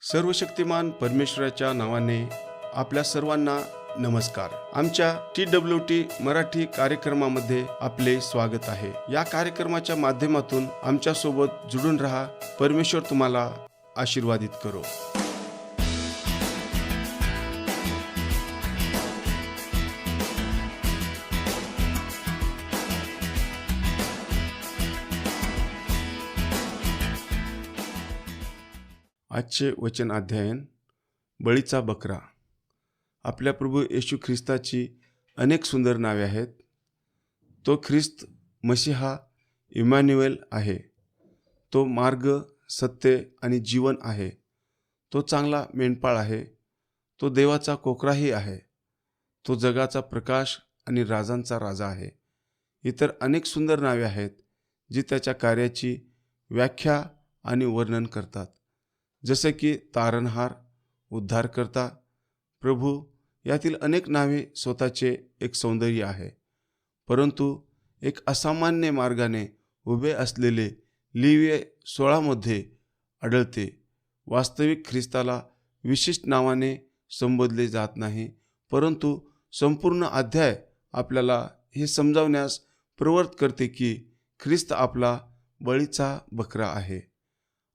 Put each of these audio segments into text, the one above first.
सर्वशक्तिमान परमेश्वराच्या नावाने आपल्या सर्वांना नमस्कार. आमच्या TWT मराठी कार्यक्रमामध्ये आपले स्वागत आहे. या कार्यक्रमाच्या माध्यमातून आमच्या सोबत जुडून रहा. परमेश्वर तुम्हाला आशीर्वादित करो. आजचे वचन अध्ययन बळीचा बकरा. आपल्या प्रभू येशू ख्रिस्ताची अनेक सुंदर नावे आहेत. तो ख्रिस्त मसीहा इमॅन्युएल आहे. तो मार्ग, सत्य आणि जीवन आहे. तो चांगला मेंढपाळ आहे. तो देवाचा कोकराही आहे. तो जगाचा प्रकाश आणि राजांचा राजा आहे. इतर अनेक सुंदर नावे आहेत जी त्याच्या कार्याची व्याख्या आणि वर्णन करतात, जसे की तारणहार, उद्धारकर्ता, प्रभू. यातील अनेक नावे स्वतःचे एक सौंदर्य आहे, परंतु एक असामान्य मार्गाने उभे असलेले लेवीय 16 मध्ये आढळते. वास्तविक ख्रिस्ताला विशिष्ट नावाने संबोधले जात नाही, परंतु संपूर्ण अध्याय आपल्याला हे समजावण्यास प्रवृत्त करते की ख्रिस्त आपला बळीचा बकरा आहे.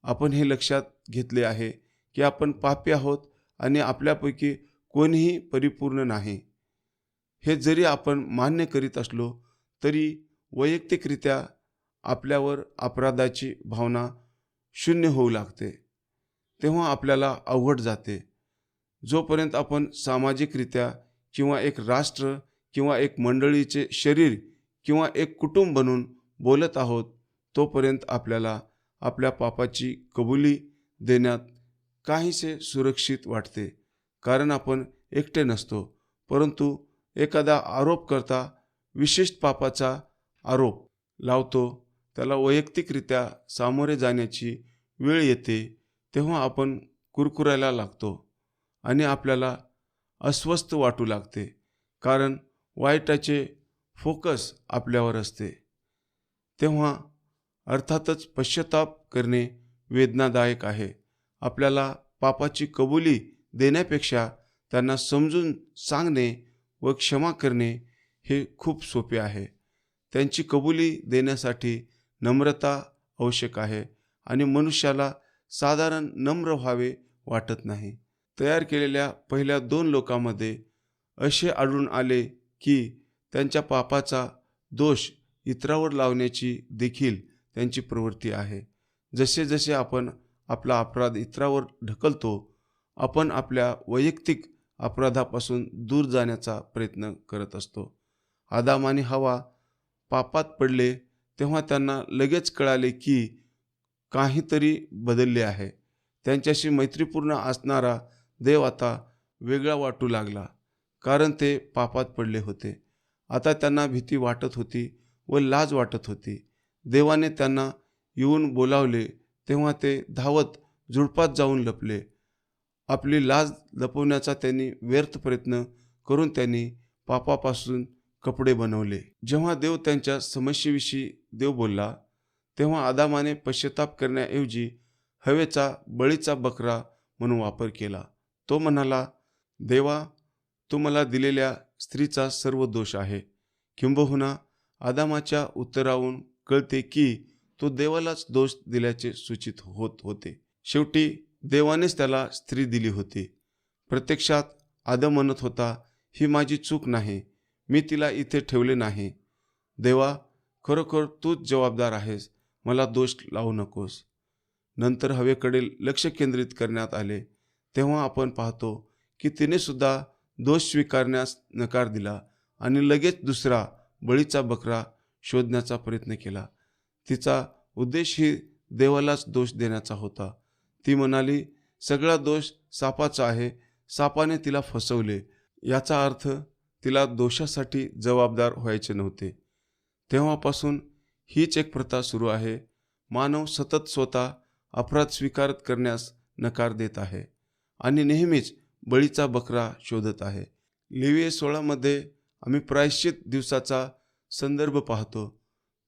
आपण हे लक्षात घेतले आहे की आपण पापी आहोत आणि आपल्यापैकी कोणीही परिपूर्ण नाही. हे जरी आपण मान्य करीत असलो तरी वैयक्तिकरित्या आपल्यावर अपराधाची भावना शून्य होऊ लागते. तेव्हा आपल्याला अवघड जाते. जोपर्यंत आपण सामाजिकरित्या किंवा एक राष्ट्र किंवा एक मंडळीचे शरीर किंवा एक कुटुंब बनून बोलत आहोत, तोपर्यंत आपल्याला आपल्या पापाची कबुली देण्यात काहीसे सुरक्षित वाटते, कारण आपण एकटे नसतो. परंतु एखादा आरोपकर्ता विशिष्ट पापाचा आरोप लावतो, त्याला वैयक्तिकरित्या सामोरे जाण्याची वेळ येते, तेव्हा आपण कुरकुरायला लागतो आणि आपल्याला अस्वस्थ वाटू लागते, कारण वाईटाचे फोकस आपल्यावर असते. तेव्हा अर्थातच पश्चाताप करणे वेदनादायक आहे. आपल्याला पापाची कबुली देण्यापेक्षा त्यांना समजून सांगणे व क्षमा करणे हे खूप सोपे आहे. त्यांची कबुली देण्यासाठी नम्रता आवश्यक आहे आणि मनुष्याला साधारण नम्र व्हावे वाटत नाही. तयार केलेल्या पहिल्या 2 लोकांमध्ये असे आढळून आले की त्यांच्या पापाचा दोष इतरांवर लावण्याची देखील त्यांची प्रवृत्ती आहे. जसे जसे आपण आपला अपराध इतरांवर ढकलतो, आपण आपल्या वैयक्तिक अपराधापासून दूर जाण्याचा प्रयत्न करत असतो. आदाम आणि हवा पापात पडले तेव्हा त्यांना लगेच कळाले की काहीतरी बदलले आहे. त्यांच्याशी मैत्रीपूर्ण असणारा देव आता वेगळा वाटू लागला, कारण ते पापात पडले होते. आता त्यांना भीती वाटत होती व लाज वाटत होती. देवाने त्यांना येऊन बोलावले तेव्हा ते धावत झुडपात जाऊन लपले. आपली लाज लपवण्याचा त्यांनी व्यर्थ प्रयत्न करून त्यांनी पापापासून कपडे बनवले. जेव्हा देव त्यांच्या समस्येविषयी देव बोलला, तेव्हा आदामाने पश्चाताप करण्याऐवजी हवेचा बळीचा बकरा म्हणून वापर केला. तो म्हणाला, देवा, तू मला दिलेल्या स्त्रीचा सर्व दोष आहे. किंबहुना आदामाच्या उत्तरावरून कळते की तो देवालाच दोष दिल्याचे सूचित होत होते. शेवटी देवानेच त्याला स्त्री दिली होती. प्रत्यक्षात आदम म्हणत होता, ही माझी चूक नाही, मी तिला इथे ठेवले नाही. देवा, खरोखर तूच जबाबदार आहेस, मला दोष लावू नकोस. नंतर हवेकडे लक्ष केंद्रित करण्यात आले तेव्हा आपण पाहतो की तिने सुद्धा दोष स्वीकारण्यास नकार दिला आणि लगेच दुसरा बळीचा बकरा शोधण्याचा प्रयत्न केला. तिचा उद्देशही देवालाच दोष देण्याचा होता. ती म्हणाली, सगळा दोष सापाचा आहे, सापाने तिला फसवले. याचा अर्थ तिला दोषासाठी जबाबदार व्हायचे नव्हते. तेव्हापासून हीच एक प्रथा सुरू आहे. मानव सतत स्वतः अपराध स्वीकारत करण्यास नकार देत आहे आणि नेहमीच बळीचा बकरा शोधत आहे. लेवीय 16 मध्ये आम्ही प्रायश्चित दिवसाचा संदर्भ पाहतो,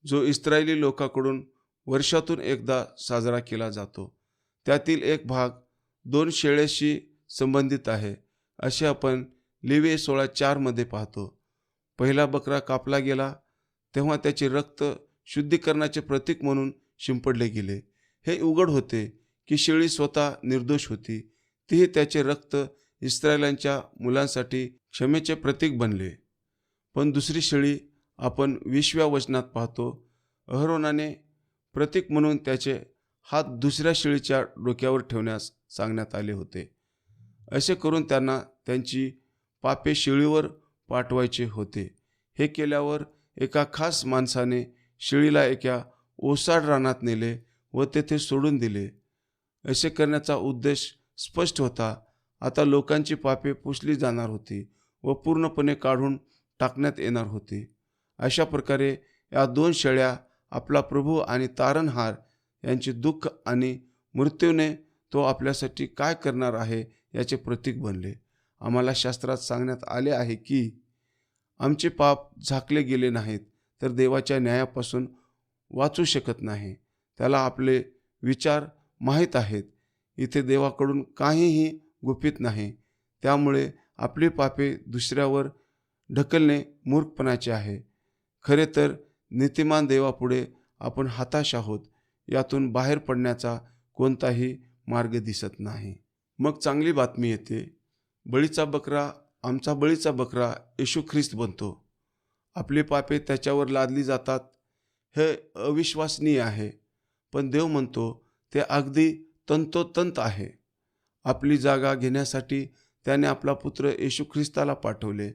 जो इस्रायली लोकांकडून वर्षातून एकदा साजरा केला जातो. त्यातील एक भाग 2 शेळ्याशी संबंधित आहे, असे आपण लेवी 16:4 मध्ये पाहतो. पहिला बकरा कापला गेला तेव्हा त्याचे रक्त शुद्धीकरणाचे प्रतीक म्हणून शिंपडले गेले. हे उघड होते की शेळी स्वतः निर्दोष होती. तीही त्याचे रक्त इस्रायलांच्या मुलांसाठी क्षमेचे प्रतीक बनले. पण दुसरी शेळी आपण 20व्या वचनात पाहतो. अहरोनाने प्रतीक म्हणून त्याचे हात दुसऱ्या शेळीच्या डोक्यावर ठेवण्यास सांगण्यात आले होते. असे करून त्यांना त्यांची पापे शेळीवर पाठवायचे होते. हे केल्यावर एका खास माणसाने शेळीला एका ओसाड रानात नेले व तेथे सोडून दिले. असे करण्याचा उद्देश स्पष्ट होता. आता लोकांची पापे पुसली जाणार होती व पूर्णपणे काढून टाकण्यात येणार होती. अशा प्रकारे या 2 शेळ्या आपला प्रभू आणि तारणहार यांचे दुःख आणि मृत्यूने तो आपल्यासाठी काय करणार आहे याचे प्रतीक बनले. आम्हाला शास्त्रात सांगण्यात आले आहे की आमचे पाप झाकले गेले नाहीत तर देवाच्या न्यायापासून वाचू शकत नाही. त्याला आपले विचार माहीत आहेत. इथे देवाकडून काहीही गुपित नाही. त्यामुळे आपली पापे दुसऱ्यावर ढकलणे मूर्खपणाचे आहे. खरे तर नीतिमान देवापुढे आपण हताश आहोत. यातून बाहेर पडण्याचा कोणताही मार्ग दिसत नाही. मग चांगली बातमी येते. आमचा बळीचा बकरा येशू ख्रिस्त बनतो. आपली पापे त्याच्यावर लादली जातात. हे अविश्वसनीय आहे, पण देव म्हणतो ते अगदी तंतोतंत आहे. आपली जागा घेण्यासाठी त्याने आपला पुत्र येशू ख्रिस्ताला पाठवले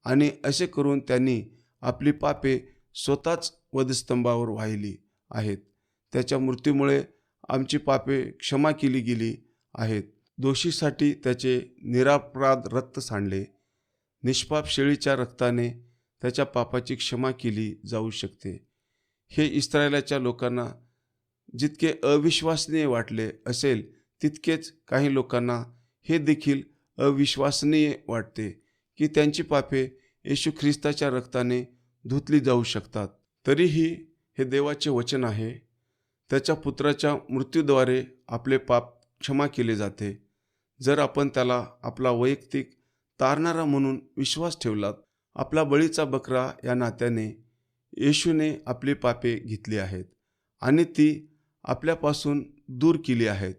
आणि असे करून त्यांनी आपली पापे स्वतःच वधस्तंभावर वाहिली आहेत. त्याच्या मृत्यूमुळे आमची पापे क्षमा केली गेली आहेत. दोषीसाठी त्याचे निरपराध रक्त सांडले. निष्पाप शेळीच्या रक्ताने त्याच्या पापाची क्षमा केली जाऊ शकते. हे इस्रायलाच्या लोकांना जितके अविश्वसनीय वाटले असेल तितकेच काही लोकांना हे देखील अविश्वसनीय वाटते की त्यांची पापे येशू ख्रिस्ताच्या रक्ताने धुतली जाऊ शकतात. तरीही हे देवाचे वचन आहे. त्याच्या पुत्राच्या मृत्यूद्वारे आपले पाप क्षमा केले जाते. जर आपण त्याला आपला वैयक्तिक तारणारा म्हणून विश्वास ठेवलात. आपला बळीचा बकरा या नात्याने येशूने आपली पापे घेतली आहेत आणि ती आपल्यापासून दूर केली आहेत.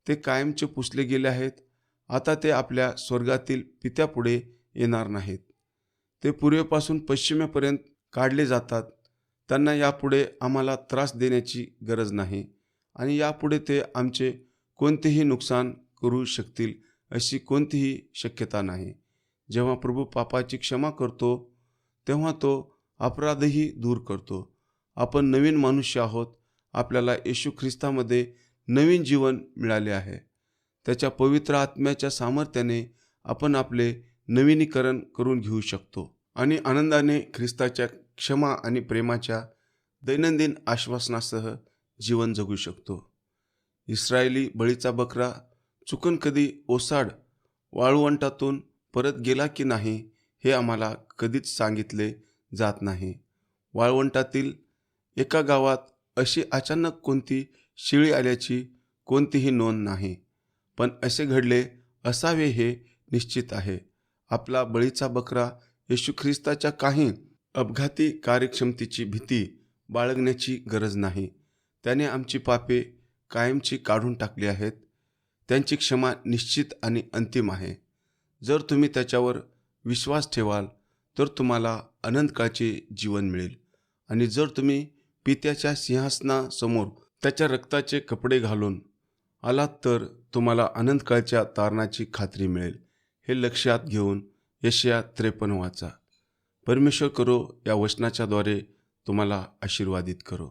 ते कायमचे पुसले गेले आहेत. आता ते आपल्या स्वर्गातील पित्यापुढे येणार नाहीत. ते पूर्वेपासून पश्चिमेपर्यंत काढले जातात. त्यांना यापुढे आम्हाला त्रास देण्याची गरज नाही आणि यापुढे ते आमचे कोणतेही नुकसान करू शकतील अशी कोणतीही शक्यता नाही. जेव्हा प्रभू पापाची क्षमा करतो तेव्हा तो अपराधही दूर करतो. आपण नवीन मनुष्य आहोत. आपल्याला येशू ख्रिस्तामध्ये नवीन जीवन मिळाले आहे. त्याच्या पवित्र आत्म्याच्या सामर्थ्याने आपण आपले नवीनीकरण करून घेऊ शकतो आणि आनंदाने ख्रिस्ताच्या क्षमा आणि प्रेमाच्या दैनंदिन आश्वासनासह जीवन जगू शकतो. इस्रायली बळीचा बकरा चुकून कधी ओसाड वाळवंटातून परत गेला की नाही हे आम्हाला कधीच सांगितले जात नाही. वाळवंटातील एका गावात अशी अचानक कोणती शेळी आल्याची कोणतीही नोंद नाही. पण असे घडले असावे हे निश्चित आहे. आपला बळीचा बकरा येशू ख्रिस्ताच्या काही अपघाती कार्यक्षमतेची भीती बाळगण्याची गरज नाही. त्याने आमची पापे कायमची काढून टाकली आहेत. त्यांची क्षमा निश्चित आणि अंतिम आहे. जर तुम्ही त्याच्यावर विश्वास ठेवाल तर तुम्हाला अनंतकाळचे जीवन मिळेल आणि जर तुम्ही पित्याच्या सिंहासनासमोर त्याच्या रक्ताचे कपडे घालून आलात तर तुम्हाला अनंतकाळच्या तारणाची खात्री मिळेल. हे लक्षात घेऊन यशाया 53 वाचा. परमेश्वर करो या वचनाच्याद्वारे तुम्हाला आशीर्वादित करो.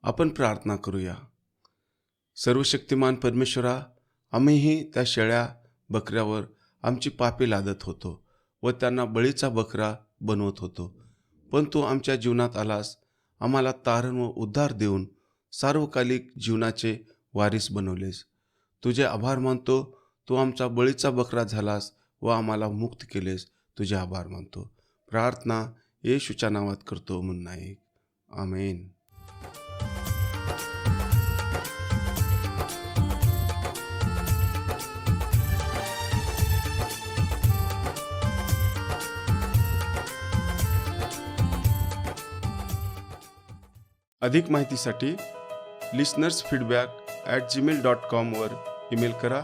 आपण प्रार्थना करूया. सर्वशक्तिमान परमेश्वरा, आम्हीही त्या शेळ्या बकऱ्यावर आमची पापे लादत होतो व त्यांना बळीचा बकरा बनवत होतो. पण तू आमच्या जीवनात आलास. आम्हाला तारण व उद्धार देऊन सार्वकालिक जीवनाचे वारीस बनवलेस. तुझे आभार मानतो. तू आमचा बळीचा बकरा झालास व आम्हाला मुक्त केलेस. तुझे आभार मानतो. प्रार्थना येशूच्या नावात करतो म्हणून आहे. आमेन. अधिक माहितीसाठी listenersfeedback@gmail.com वर ईमेल करा.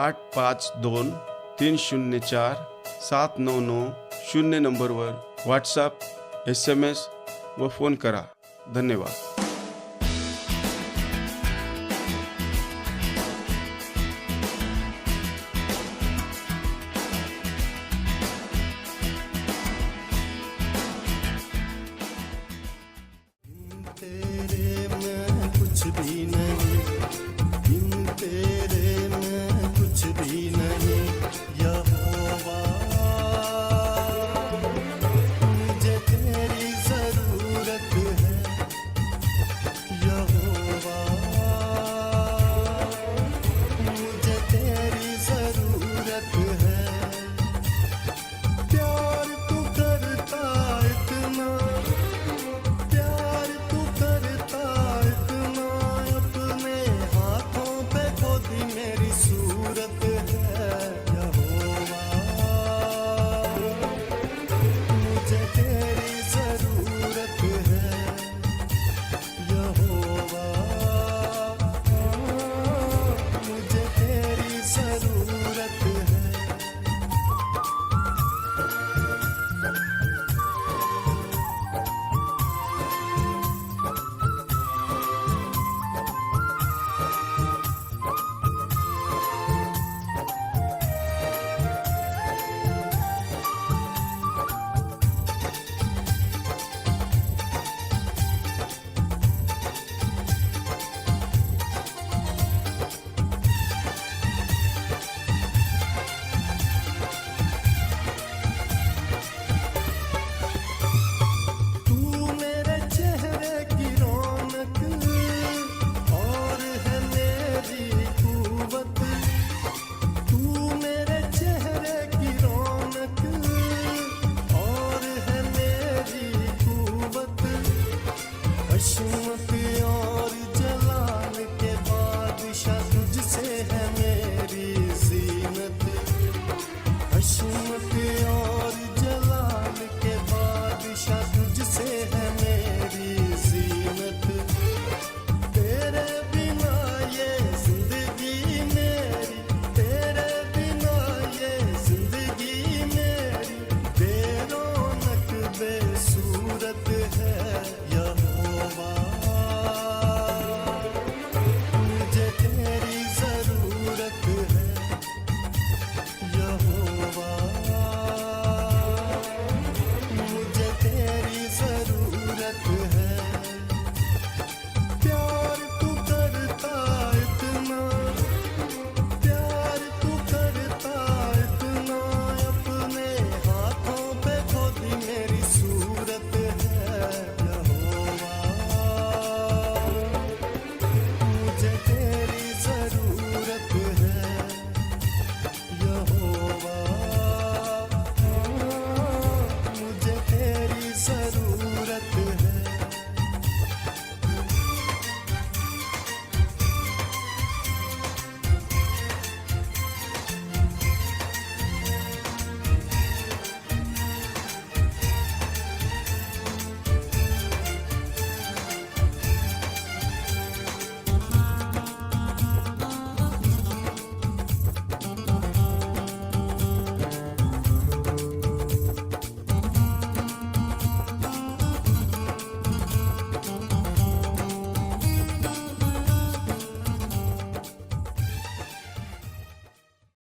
8523047990 नंबरवर व्हॉट्सॲप, SMS व फोन करा. धन्यवाद. तेरे मैं कुछ भी